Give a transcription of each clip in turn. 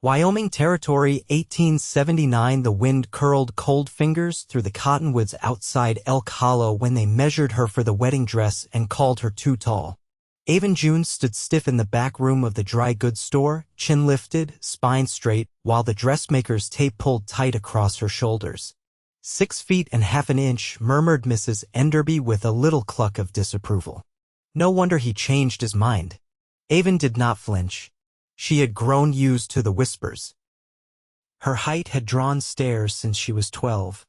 Wyoming Territory, 1879. The wind curled cold fingers through the cottonwoods outside Elk Hollow when they measured her for the wedding dress and called her too tall. Aven June stood stiff in the back room of the dry goods store, chin lifted, spine straight, while the dressmaker's tape pulled tight across her shoulders. 6 feet and half an inch, murmured Mrs. Enderby with a little cluck of disapproval. No wonder he changed his mind. Aven did not flinch. She had grown used to the whispers. Her height had drawn stares since she was 12,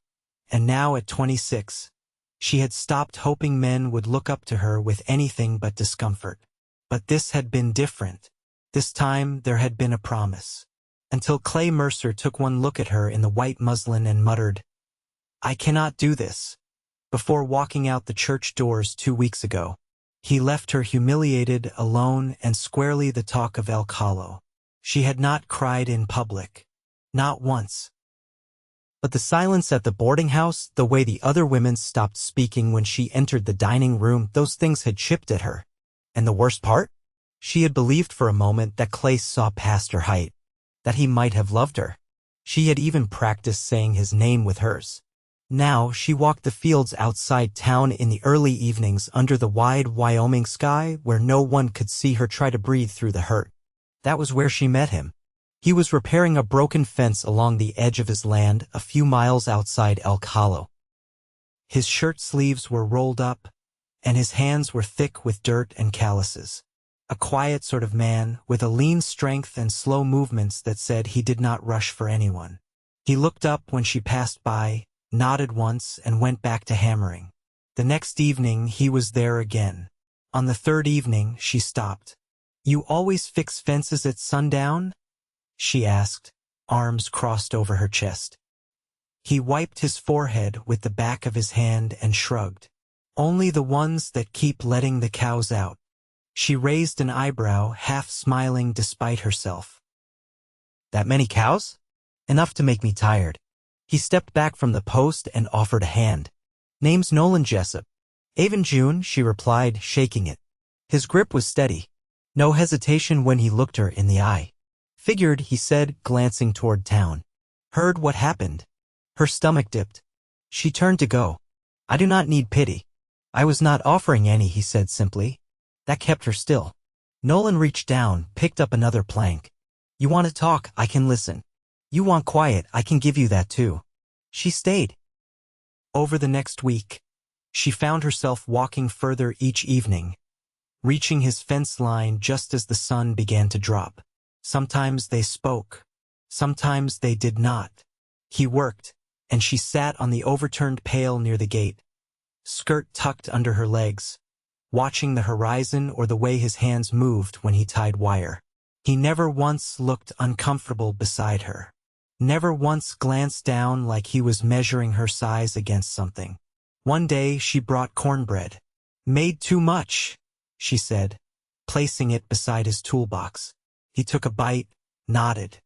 and now at 26, she had stopped hoping men would look up to her with anything but discomfort. But this had been different. This time there had been a promise. Until Clay Mercer took one look at her in the white muslin and muttered, "I cannot do this," before walking out the church doors 2 weeks ago. He left her humiliated, alone, and squarely the talk of Elk Hollow. She had not cried in public. Not once. But the silence at the boarding house, the way the other women stopped speaking when she entered the dining room, those things had chipped at her. And the worst part? She had believed for a moment that Clay saw past her height, that he might have loved her. She had even practiced saying his name with hers. Now she walked the fields outside town in the early evenings under the wide Wyoming sky where no one could see her try to breathe through the hurt. That was where she met him. He was repairing a broken fence along the edge of his land a few miles outside Elk Hollow. His shirt sleeves were rolled up, and his hands were thick with dirt and calluses. A quiet sort of man, with a lean strength and slow movements that said he did not rush for anyone. He looked up when she passed by, nodded once, and went back to hammering. The next evening he was there again. On the third evening she stopped. "You always fix fences at sundown?" she asked, arms crossed over her chest. He wiped his forehead with the back of his hand and shrugged. "Only the ones that keep letting the cows out." She raised an eyebrow, half smiling despite herself. "That many cows? Enough to make me tired." He stepped back from the post and offered a hand. "Name's Nolan Jessup." "Aven June," she replied, shaking it. His grip was steady. No hesitation when he looked her in the eye. "Figured," he said, glancing toward town. "Heard what happened." Her stomach dipped. She turned to go. "I do not need pity." "I was not offering any," he said simply. That kept her still. Nolan reached down, picked up another plank. "You want to talk, I can listen. You want quiet, I can give you that too." She stayed. Over the next week, she found herself walking further each evening, reaching his fence line just as the sun began to drop. Sometimes they spoke. Sometimes they did not. He worked, and she sat on the overturned pail near the gate, skirt tucked under her legs, watching the horizon or the way his hands moved when he tied wire. He never once looked uncomfortable beside her. Never once glanced down like he was measuring her size against something. One day she brought cornbread. "Made too much," she said, placing it beside his toolbox. He took a bite, nodded.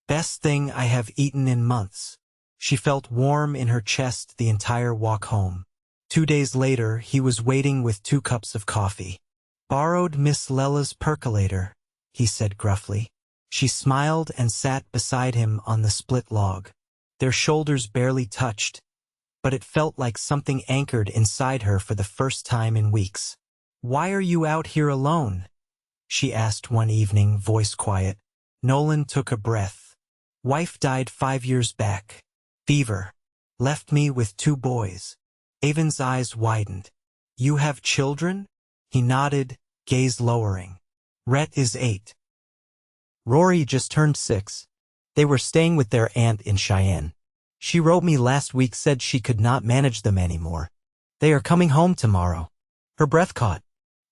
"Best thing I have eaten in months." She felt warm in her chest the entire walk home. 2 days later, he was waiting with 2 cups of coffee. "Borrowed Miss Lella's percolator," he said gruffly. She smiled and sat beside him on the split log. Their shoulders barely touched, but it felt like something anchored inside her for the first time in weeks. "Why are you out here alone?" she asked one evening, voice quiet. Nolan took a breath. "Wife died 5 years back. Fever. Left me with 2 boys. Aven's eyes widened. "You have children?" He nodded, gaze lowering. "Rhett is 8. Rory just turned 6. They were staying with their aunt in Cheyenne. She wrote me last week, said she could not manage them anymore. They are coming home tomorrow." Her breath caught.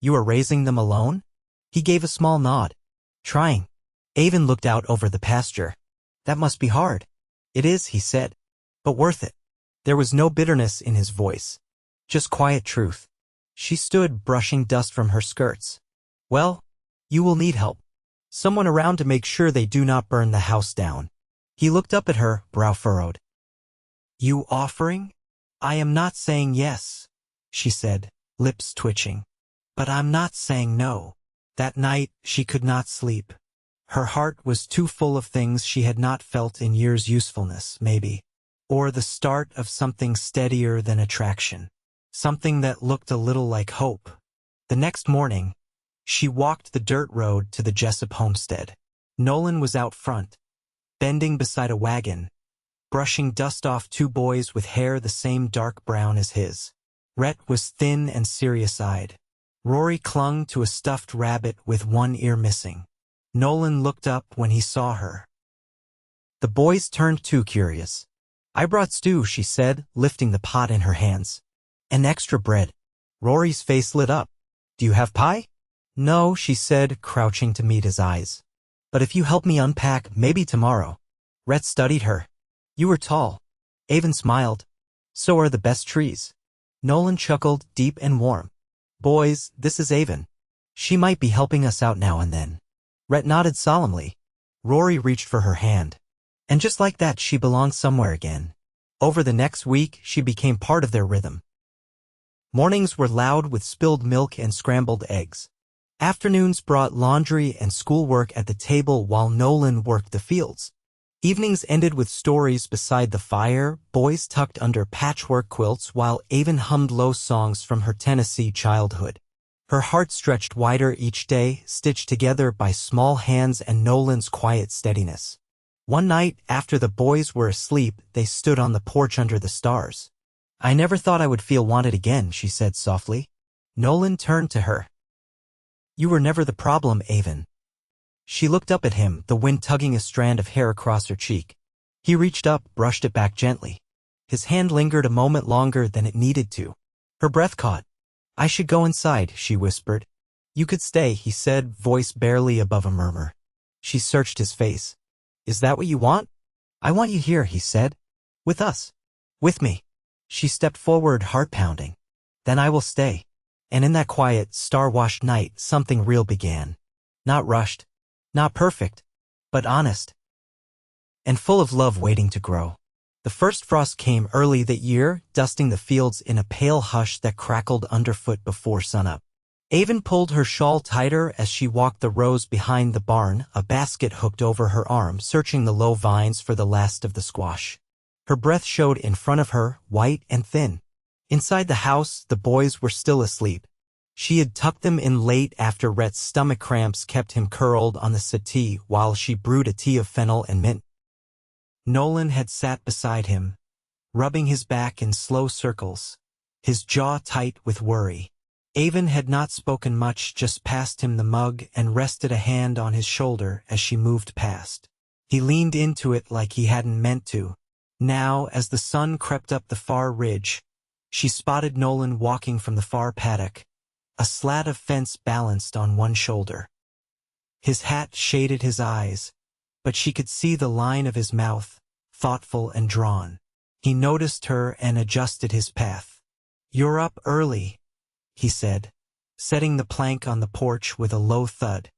"You are raising them alone?" He gave a small nod. "Trying." Aven looked out over the pasture. "That must be hard." "It is," he said, "but worth it." There was no bitterness in his voice, just quiet truth. She stood, brushing dust from her skirts. "Well, you will need help. Someone around to make sure they do not burn the house down." He looked up at her, brow furrowed. "You offering?" "I am not saying yes," she said, lips twitching. "But I'm not saying no." That night, she could not sleep. Her heart was too full of things she had not felt in years. Usefulness, maybe. Or the start of something steadier than attraction. Something that looked a little like hope. The next morning, she walked the dirt road to the Jessup homestead. Nolan was out front, bending beside a wagon, brushing dust off two boys with hair the same dark brown as his. Rhett was thin and serious-eyed. Rory clung to a stuffed rabbit with one ear missing. Nolan looked up when he saw her. The boys turned too curious. "I brought stew," she said, lifting the pot in her hands. "And extra bread." Rory's face lit up. "Do you have pie?" "No," she said, crouching to meet his eyes. "But if you help me unpack, maybe tomorrow." Rhett studied her. "You were tall." Aven smiled. "So are the best trees." Nolan chuckled, deep and warm. "Boys, this is Aven. She might be helping us out now and then." Rhett nodded solemnly. Rory reached for her hand. And just like that, she belonged somewhere again. Over the next week, she became part of their rhythm. Mornings were loud with spilled milk and scrambled eggs. Afternoons brought laundry and schoolwork at the table while Nolan worked the fields. Evenings ended with stories beside the fire, boys tucked under patchwork quilts while Aven hummed low songs from her Tennessee childhood. Her heart stretched wider each day, stitched together by small hands and Nolan's quiet steadiness. One night, after the boys were asleep, they stood on the porch under the stars. "I never thought I would feel wanted again," she said softly. Nolan turned to her. "You were never the problem, Aven." She looked up at him, the wind tugging a strand of hair across her cheek. He reached up, brushed it back gently. His hand lingered a moment longer than it needed to. Her breath caught. "I should go inside," she whispered. "You could stay," he said, voice barely above a murmur. She searched his face. "Is that what you want?" "I want you here," he said. "With us." "With me." She stepped forward, heart pounding. "Then I will stay." And in that quiet, star-washed night, something real began. Not rushed, not perfect, but honest. And full of love waiting to grow. The first frost came early that year, dusting the fields in a pale hush that crackled underfoot before sunup. Aven pulled her shawl tighter as she walked the rows behind the barn, a basket hooked over her arm, searching the low vines for the last of the squash. Her breath showed in front of her, white and thin. Inside the house, the boys were still asleep. She had tucked them in late after Rhett's stomach cramps kept him curled on the settee while she brewed a tea of fennel and mint. Nolan had sat beside him, rubbing his back in slow circles, his jaw tight with worry. Aven had not spoken much, just passed him the mug and rested a hand on his shoulder as she moved past. He leaned into it like he hadn't meant to. Now, as the sun crept up the far ridge, she spotted Nolan walking from the far paddock, a slat of fence balanced on one shoulder. His hat shaded his eyes, but she could see the line of his mouth, thoughtful and drawn. He noticed her and adjusted his path. "You're up early," he said, setting the plank on the porch with a low thud.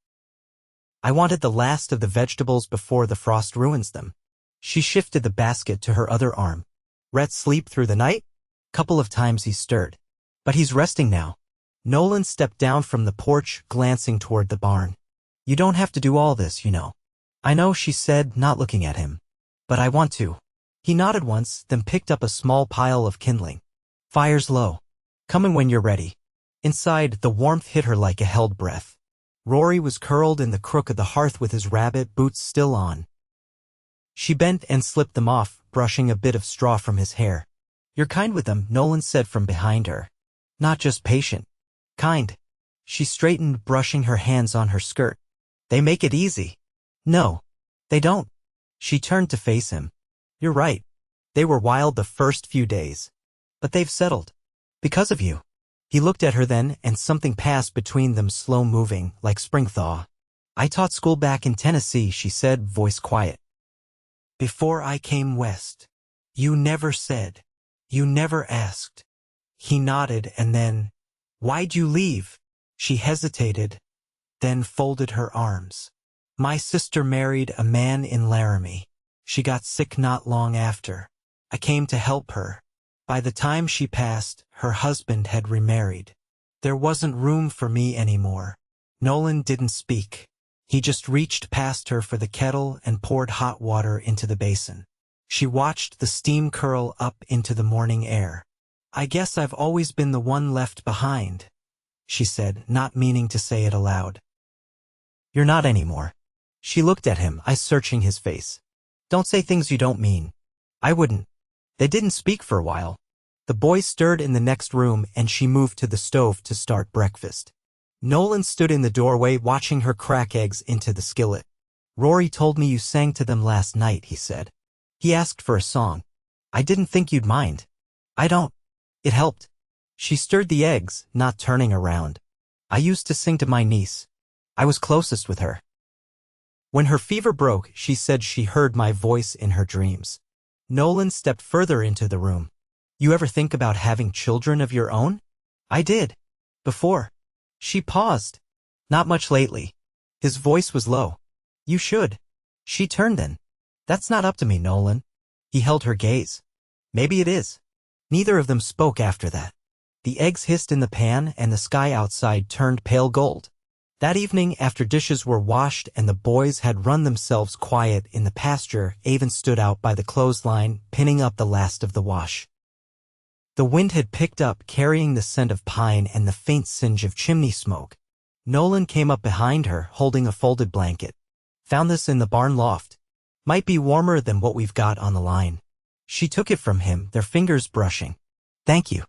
"I wanted the last of the vegetables before the frost ruins them." She shifted the basket to her other arm. "Rhett sleep through the night?" Couple of times he stirred. "But he's resting now." Nolan stepped down from the porch, glancing toward the barn. "You don't have to do all this, you know." "I know," she said, not looking at him. "But I want to." He nodded once, then picked up a small pile of kindling. "Fire's low. Come in when you're ready." Inside, the warmth hit her like a held breath. Rory was curled in the crook of the hearth with his rabbit boots still on. She bent and slipped them off, brushing a bit of straw from his hair. "You're kind with them," Nolan said from behind her. "Not just patient. Kind." She straightened, brushing her hands on her skirt. "They make it easy." "No, they don't." She turned to face him. "You're right. They were wild the first few days. But they've settled. Because of you." He looked at her then, and something passed between them, slow-moving, like spring thaw. "I taught school back in Tennessee," she said, voice quiet. "Before I came west. You never said. You never asked." He nodded, and then, "Why'd you leave?" She hesitated, then folded her arms. "My sister married a man in Laramie. She got sick not long after. I came to help her. By the time she passed, her husband had remarried. There wasn't room for me anymore." Nolan didn't speak. He just reached past her for the kettle and poured hot water into the basin. She watched the steam curl up into the morning air. "I guess I've always been the one left behind," she said, not meaning to say it aloud. "You're not anymore." She looked at him, eyes searching his face. "Don't say things you don't mean." "I wouldn't." They didn't speak for a while. The boys stirred in the next room and she moved to the stove to start breakfast. Nolan stood in the doorway watching her crack eggs into the skillet. "Rory told me you sang to them last night," he said. "He asked for a song. I didn't think you'd mind." "I don't." It helped. She stirred the eggs, not turning around. "I used to sing to my niece. I was closest with her. When her fever broke, she said she heard my voice in her dreams." Nolan stepped further into the room. "You ever think about having children of your own?" "I did. Before." She paused. "Not much lately." His voice was low. "You should." She turned then. "That's not up to me, Nolan." He held her gaze. "Maybe it is." Neither of them spoke after that. The eggs hissed in the pan and the sky outside turned pale gold. That evening, after dishes were washed and the boys had run themselves quiet in the pasture, Aven stood out by the clothesline, pinning up the last of the wash. The wind had picked up, carrying the scent of pine and the faint singe of chimney smoke. Nolan came up behind her, holding a folded blanket. "Found this in the barn loft. Might be warmer than what we've got on the line." She took it from him, their fingers brushing. "Thank you."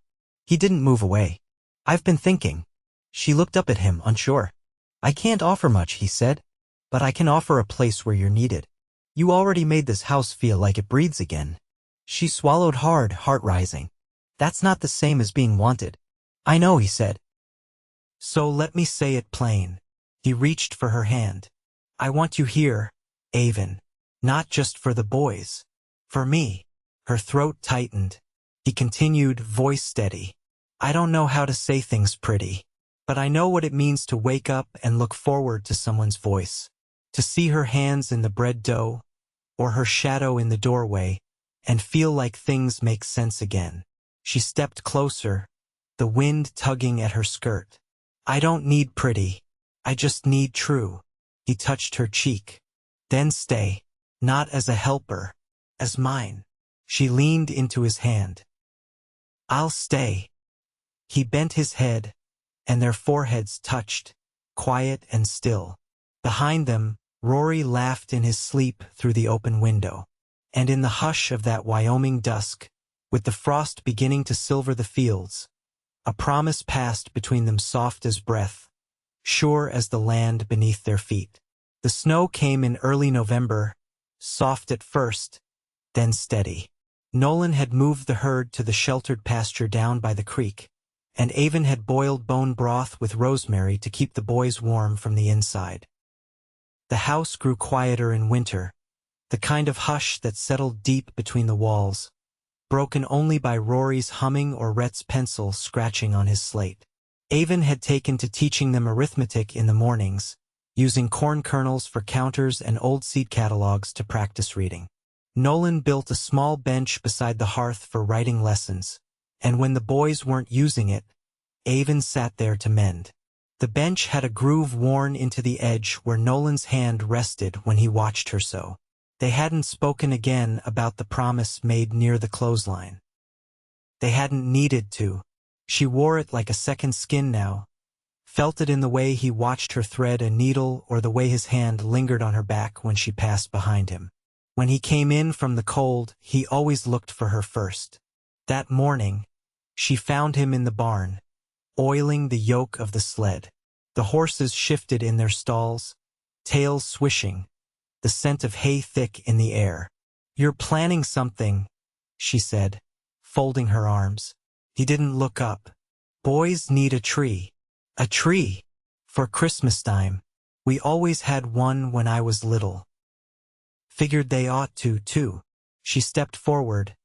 He didn't move away. "I've been thinking." She looked up at him, unsure. "I can't offer much," he said, "but I can offer a place where you're needed. You already made this house feel like it breathes again." She swallowed hard, heart rising. "That's not the same as being wanted." "I know," he said. "So let me say it plain." He reached for her hand. "I want you here, Aven. Not just for the boys. For me." Her throat tightened. He continued, voice steady. "I don't know how to say things pretty, but I know what it means to wake up and look forward to someone's voice. To see her hands in the bread dough, or her shadow in the doorway, and feel like things make sense again." She stepped closer, the wind tugging at her skirt. "I don't need pretty. I just need true." He touched her cheek. "Then stay. Not as a helper, as mine." She leaned into his hand. "I'll stay." He bent his head, and their foreheads touched, quiet and still. Behind them, Rory laughed in his sleep through the open window. And in the hush of that Wyoming dusk, with the frost beginning to silver the fields, a promise passed between them, soft as breath, sure as the land beneath their feet. The snow came in early November, soft at first, then steady. Nolan had moved the herd to the sheltered pasture down by the creek, and Aven had boiled bone broth with rosemary to keep the boys warm from the inside. The house grew quieter in winter, the kind of hush that settled deep between the walls, broken only by Rory's humming or Rhett's pencil scratching on his slate. Aven had taken to teaching them arithmetic in the mornings, using corn kernels for counters and old seed catalogs to practice reading. Nolan built a small bench beside the hearth for writing lessons, and when the boys weren't using it, Aven sat there to mend. The bench had a groove worn into the edge where Nolan's hand rested when he watched her sew. They hadn't spoken again about the promise made near the clothesline. They hadn't needed to. She wore it like a second skin now, felt it in the way he watched her thread a needle or the way his hand lingered on her back when she passed behind him. When he came in from the cold, he always looked for her first. That morning, she found him in the barn, oiling the yoke of the sled. The horses shifted in their stalls, tails swishing, the scent of hay thick in the air. "You're planning something," she said, folding her arms. He didn't look up. "Boys need a tree." "A tree? For Christmas time. We always had one when I was little. Figured they ought to, too." She stepped forward,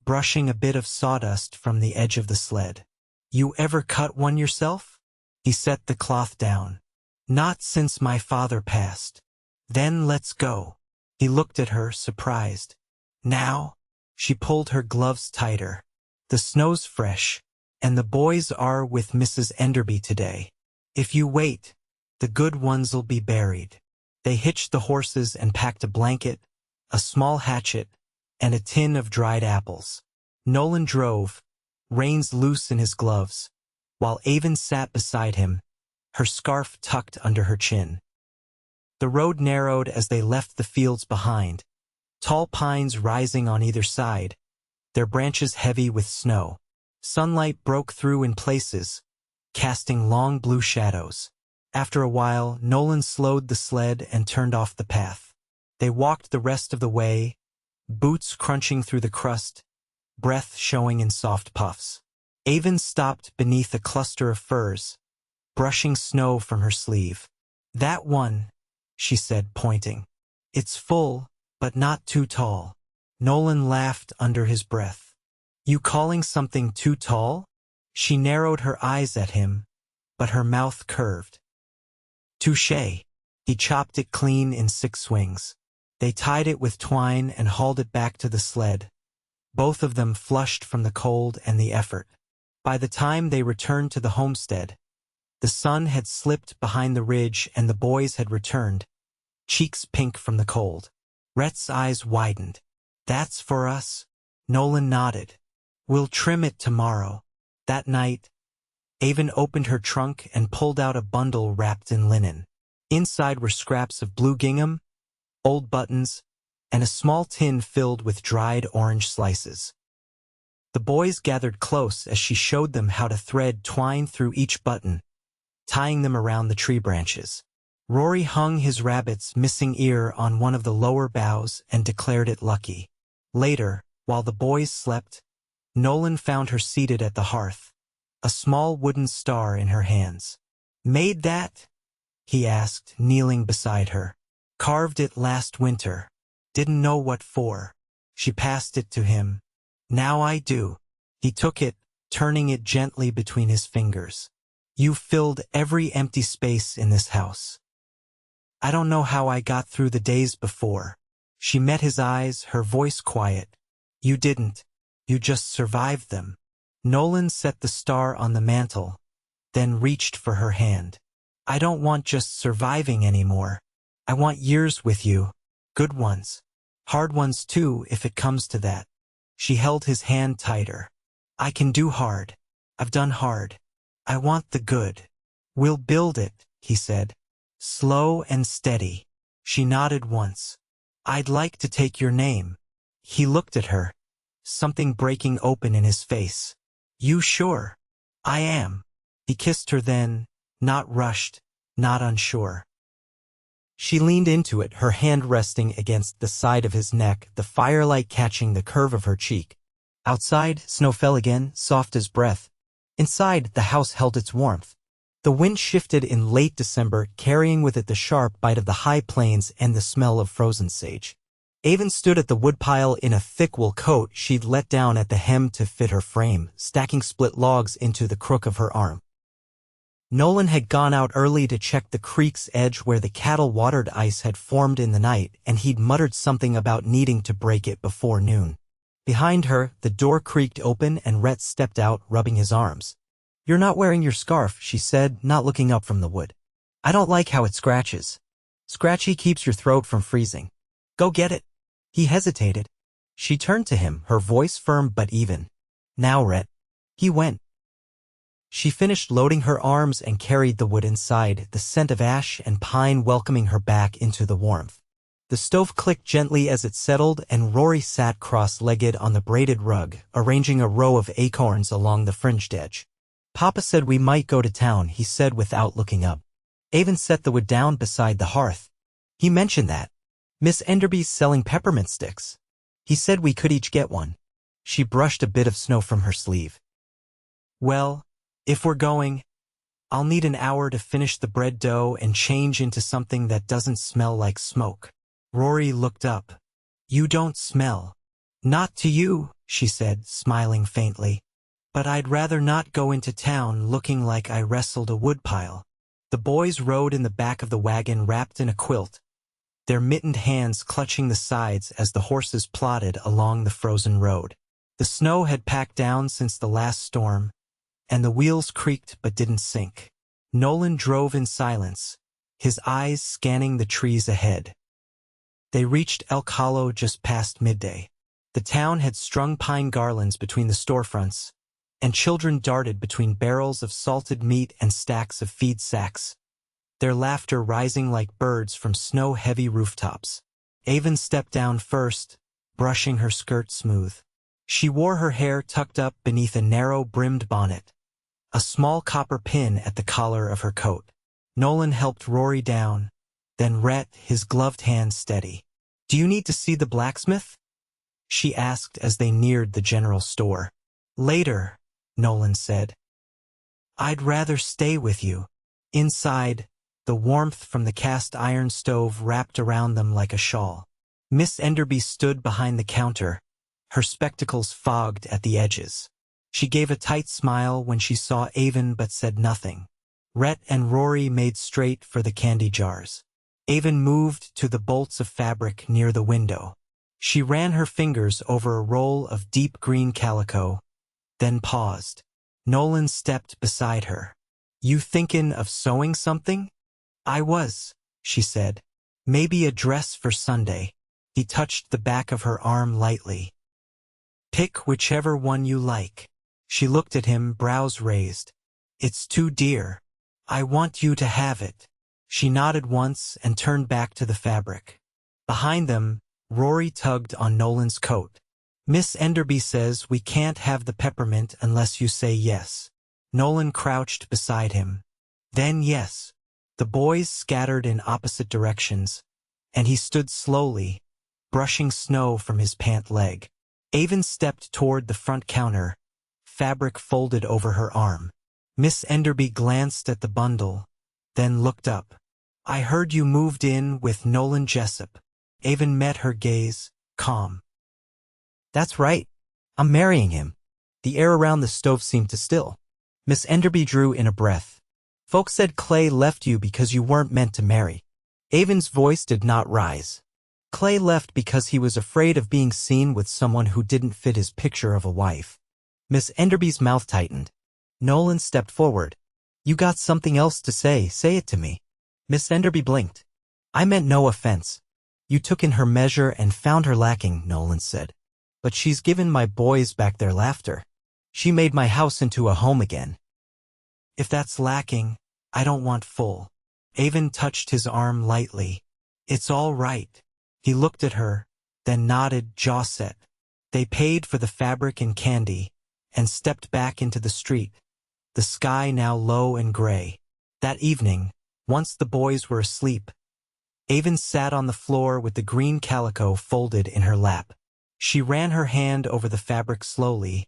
brushing a bit of sawdust from the edge of the sled. "You ever cut one yourself?" He set the cloth down. "Not since my father passed." "Then let's go." He looked at her, surprised. "Now?" She pulled her gloves tighter. "The snow's fresh, and the boys are with Mrs. Enderby today. If you wait, the good ones'll be buried." They hitched the horses and packed a blanket, a small hatchet, and a tin of dried apples. Nolan drove, reins loose in his gloves, while Aven sat beside him, her scarf tucked under her chin. The road narrowed as they left the fields behind, tall pines rising on either side, their branches heavy with snow. Sunlight broke through in places, casting long blue shadows. After a while, Nolan slowed the sled and turned off the path. They walked the rest of the way, boots crunching through the crust, breath showing in soft puffs. Aven stopped beneath a cluster of firs, brushing snow from her sleeve. "That one," she said, pointing. "It's full, but not too tall." Nolan laughed under his breath. "You calling something too tall?" She narrowed her eyes at him, but her mouth curved. "Touché." He chopped it clean in 6 swings. They tied it with twine and hauled it back to the sled, both of them flushed from the cold and the effort. By the time they returned to the homestead, the sun had slipped behind the ridge and the boys had returned, cheeks pink from the cold. Rhett's eyes widened. "That's for us?" Nolan nodded. "We'll trim it tomorrow." That night, Aven opened her trunk and pulled out a bundle wrapped in linen. Inside were scraps of blue gingham, old buttons, and a small tin filled with dried orange slices. The boys gathered close as she showed them how to thread twine through each button, tying them around the tree branches. Rory hung his rabbit's missing ear on one of the lower boughs and declared it lucky. Later, while the boys slept, Nolan found her seated at the hearth, a small wooden star in her hands. "Made that?" he asked, kneeling beside her. "Carved it last winter. Didn't know what for." She passed it to him. "Now I do." He took it, turning it gently between his fingers. "You filled every empty space in this house. I don't know how I got through the days before." She met his eyes, her voice quiet. "You didn't. You just survived them." Nolan set the star on the mantel, then reached for her hand. "I don't want just surviving anymore. I want years with you. Good ones. Hard ones too, if it comes to that." She held his hand tighter. "I can do hard. I've done hard. I want the good." "We'll build it," he said. "Slow and steady." She nodded once. "I'd like to take your name." He looked at her, something breaking open in his face. "You sure?" "I am." He kissed her then, not rushed, not unsure. She leaned into it, her hand resting against the side of his neck, the firelight catching the curve of her cheek. Outside, snow fell again, soft as breath. Inside, the house held its warmth. The wind shifted in late December, carrying with it the sharp bite of the high plains and the smell of frozen sage. Aven stood at the woodpile in a thick wool coat she'd let down at the hem to fit her frame, stacking split logs into the crook of her arm. Nolan had gone out early to check the creek's edge where the cattle-watered ice had formed in the night, and he'd muttered something about needing to break it before noon. Behind her, the door creaked open and Rhett stepped out, rubbing his arms. "You're not wearing your scarf," she said, not looking up from the wood. "I don't like how it scratches. Scratchy keeps your throat from freezing. Go get it." He hesitated. She turned to him, her voice firm but even. "Now, Rhett." He went. She finished loading her arms and carried the wood inside, the scent of ash and pine welcoming her back into the warmth. The stove clicked gently as it settled, and Rory sat cross-legged on the braided rug, arranging a row of acorns along the fringed edge. "Papa said we might go to town," he said without looking up. Aven set the wood down beside the hearth. "He mentioned that. Miss Enderby's selling peppermint sticks. He said we could each get one." She brushed a bit of snow from her sleeve. "Well, if we're going, I'll need an hour to finish the bread dough and change into something that doesn't smell like smoke." Rory looked up. "You don't smell." "Not to you," she said, smiling faintly. "But I'd rather not go into town looking like I wrestled a woodpile." The boys rode in the back of the wagon wrapped in a quilt, their mittened hands clutching the sides as the horses plodded along the frozen road. The snow had packed down since the last storm, and the wheels creaked but didn't sink. Nolan drove in silence, his eyes scanning the trees ahead. They reached Elk Hollow just past midday. The town had strung pine garlands between the storefronts, and children darted between barrels of salted meat and stacks of feed sacks, their laughter rising like birds from snow-heavy rooftops. Aven stepped down first, brushing her skirt smooth. She wore her hair tucked up beneath a narrow-brimmed bonnet, a small copper pin at the collar of her coat. Nolan helped Rory down, then Rhett, his gloved hand steady. "Do you need to see the blacksmith?" she asked as they neared the general store. "Later," Nolan said. "I'd rather stay with you." Inside, the warmth from the cast iron stove wrapped around them like a shawl. Miss Enderby stood behind the counter, her spectacles fogged at the edges. She gave a tight smile when she saw Aven but said nothing. Rhett and Rory made straight for the candy jars. Aven moved to the bolts of fabric near the window. She ran her fingers over a roll of deep green calico, then paused. Nolan stepped beside her. "You thinkin' of sewing something?" "I was," she said. "Maybe a dress for Sunday." He touched the back of her arm lightly. "Pick whichever one you like." She looked at him, brows raised. "It's too dear. I want you to have it." She nodded once and turned back to the fabric. Behind them, Rory tugged on Nolan's coat. "Miss Enderby says we can't have the peppermint unless you say yes." Nolan crouched beside him. "Then yes." The boys scattered in opposite directions, and he stood slowly, brushing snow from his pant leg. Aven stepped toward the front counter, fabric folded over her arm. Miss Enderby glanced at the bundle, then looked up. "I heard you moved in with Nolan Jessup." Aven met her gaze, calm. "That's right. I'm marrying him." The air around the stove seemed to still. Miss Enderby drew in a breath. "Folks said Clay left you because you weren't meant to marry." Aven's voice did not rise. "Clay left because he was afraid of being seen with someone who didn't fit his picture of a wife." Miss Enderby's mouth tightened. Nolan stepped forward. "You got something else to say it to me." Miss Enderby blinked. "I meant no offense. You took in her measure and found her lacking," Nolan said. "But she's given my boys back their laughter. She made my house into a home again. If that's lacking, I don't want full." Aven touched his arm lightly. "It's all right." He looked at her, then nodded, jaw set. They paid for the fabric and candy, and stepped back into the street, the sky now low and gray. That evening, once the boys were asleep, Aven sat on the floor with the green calico folded in her lap. She ran her hand over the fabric slowly,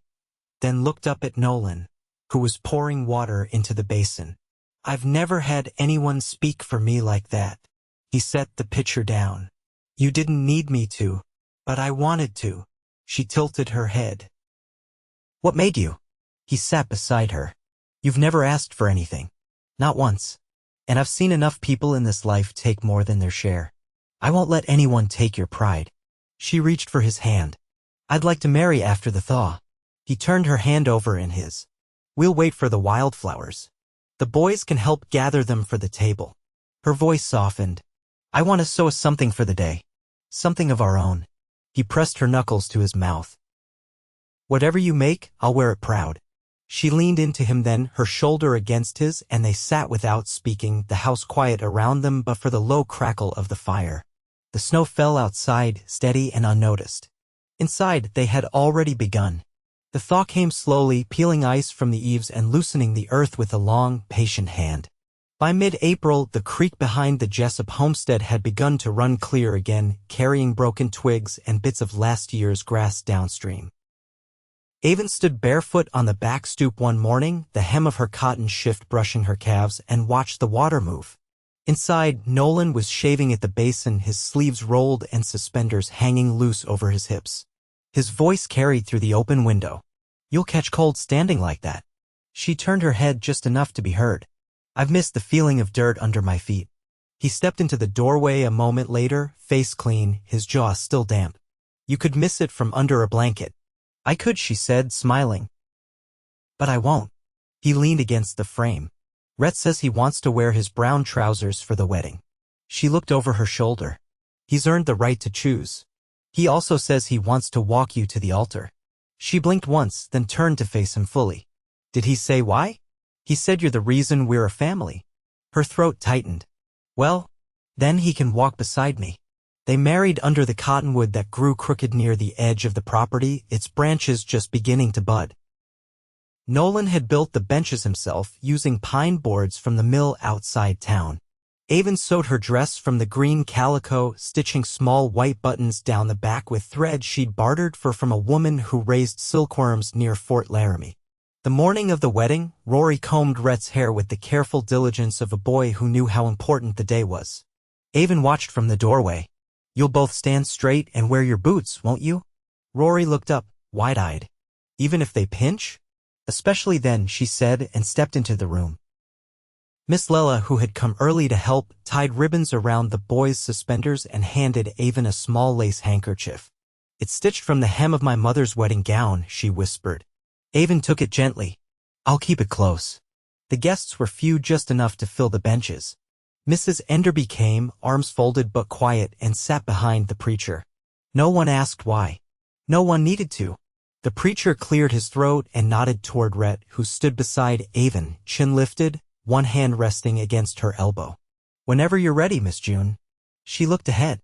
then looked up at Nolan, who was pouring water into the basin. "I've never had anyone speak for me like that." He set the pitcher down. "You didn't need me to, but I wanted to." She tilted her head. "What made you?" He sat beside her. "You've never asked for anything. Not once. And I've seen enough people in this life take more than their share. I won't let anyone take your pride." She reached for his hand. "I'd like to marry after the thaw." He turned her hand over in his. "We'll wait for the wildflowers. The boys can help gather them for the table." Her voice softened. "I want to sew something for the day. Something of our own." He pressed her knuckles to his mouth. "Whatever you make, I'll wear it proud." She leaned into him then, her shoulder against his, and they sat without speaking, the house quiet around them but for the low crackle of the fire. The snow fell outside, steady and unnoticed. Inside, they had already begun. The thaw came slowly, peeling ice from the eaves and loosening the earth with a long, patient hand. By mid-April, the creek behind the Jessup homestead had begun to run clear again, carrying broken twigs and bits of last year's grass downstream. Aven stood barefoot on the back stoop one morning, the hem of her cotton shift brushing her calves, and watched the water move. Inside, Nolan was shaving at the basin, his sleeves rolled and suspenders hanging loose over his hips. His voice carried through the open window. "You'll catch cold standing like that." She turned her head just enough to be heard. "I've missed the feeling of dirt under my feet." He stepped into the doorway a moment later, face clean, his jaw still damp. "You could miss it from under a blanket." "I could," she said, smiling. "But I won't." He leaned against the frame. Rhett says he wants to wear his brown trousers for the wedding. She looked over her shoulder. He's earned the right to choose. He also says he wants to walk you to the altar. She blinked once, then turned to face him fully. Did he say why? He said you're the reason we're a family. Her throat tightened. Well, then he can walk beside me. They married under the cottonwood that grew crooked near the edge of the property, its branches just beginning to bud. Nolan had built the benches himself using pine boards from the mill outside town. Aven sewed her dress from the green calico, stitching small white buttons down the back with thread she'd bartered for from a woman who raised silkworms near Fort Laramie. The morning of the wedding, Rory combed Rhett's hair with the careful diligence of a boy who knew how important the day was. Aven watched from the doorway. You'll both stand straight and wear your boots, won't you? Rory looked up, wide-eyed. Even if they pinch? Especially then, she said, and stepped into the room. Miss Lella, who had come early to help, tied ribbons around the boys' suspenders and handed Aven a small lace handkerchief. It's stitched from the hem of my mother's wedding gown, she whispered. Aven took it gently. I'll keep it close. The guests were few, just enough to fill the benches. Mrs. Enderby came, arms folded but quiet, and sat behind the preacher. No one asked why. No one needed to. The preacher cleared his throat and nodded toward Rhett, who stood beside Aven, chin lifted, one hand resting against her elbow. Whenever you're ready, Miss June. She looked ahead.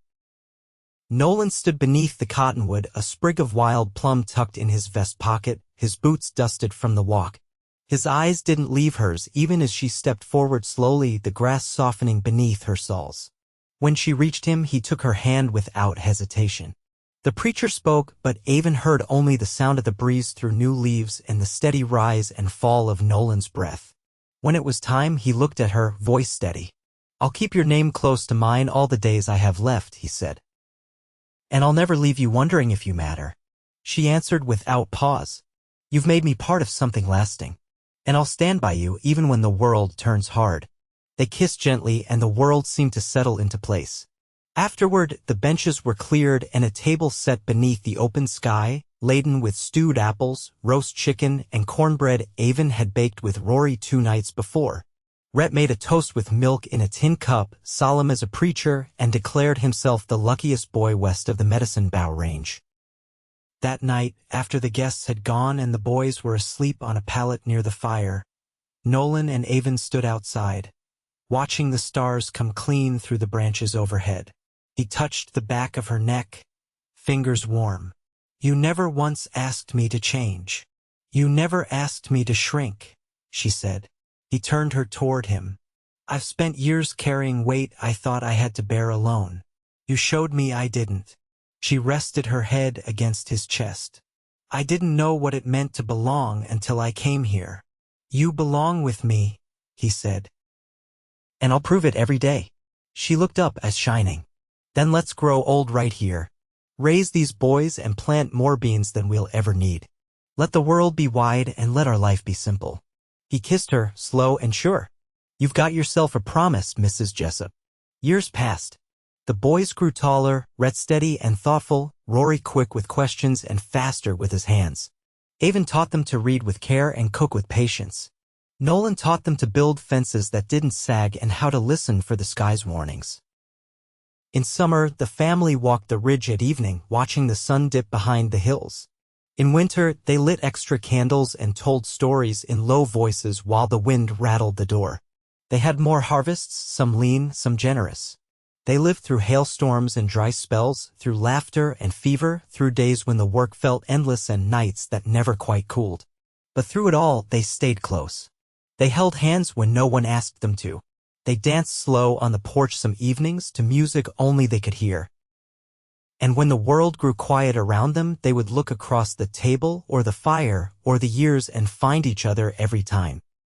Nolan stood beneath the cottonwood, a sprig of wild plum tucked in his vest pocket, his boots dusted from the walk. His eyes didn't leave hers even as she stepped forward slowly, the grass softening beneath her soles. When she reached him, he took her hand without hesitation. The preacher spoke, but Aven heard only the sound of the breeze through new leaves and the steady rise and fall of Nolan's breath. When it was time, he looked at her, voice steady. I'll keep your name close to mine all the days I have left, he said. And I'll never leave you wondering if you matter. She answered without pause. You've made me part of something lasting. And I'll stand by you even when the world turns hard. They kissed gently and the world seemed to settle into place. Afterward, the benches were cleared and a table set beneath the open sky, laden with stewed apples, roast chicken, and cornbread Aven had baked with Rory 2 nights before. Rhett made a toast with milk in a tin cup, solemn as a preacher, and declared himself the luckiest boy west of the Medicine Bow Range. That night, after the guests had gone and the boys were asleep on a pallet near the fire, Nolan and Aven stood outside, watching the stars come clean through the branches overhead. He touched the back of her neck, fingers warm. You never once asked me to change. You never asked me to shrink, she said. He turned her toward him. I've spent years carrying weight I thought I had to bear alone. You showed me I didn't. She rested her head against his chest. I didn't know what it meant to belong until I came here. You belong with me, he said. And I'll prove it every day. She looked up as shining. Then let's grow old right here. Raise these boys and plant more beans than we'll ever need. Let the world be wide and let our life be simple. He kissed her, slow and sure. You've got yourself a promise, Mrs. Jessup. Years passed. The boys grew taller, Rhett steady and thoughtful, Rory quick with questions and faster with his hands. Aven taught them to read with care and cook with patience. Nolan taught them to build fences that didn't sag and how to listen for the sky's warnings. In summer, the family walked the ridge at evening, watching the sun dip behind the hills. In winter, they lit extra candles and told stories in low voices while the wind rattled the door. They had more harvests, some lean, some generous. They lived through hailstorms and dry spells, through laughter and fever, through days when the work felt endless and nights that never quite cooled. But through it all, they stayed close. They held hands when no one asked them to. They danced slow on the porch some evenings to music only they could hear. And when the world grew quiet around them, they would look across the table or the fire or the years and find each other every time.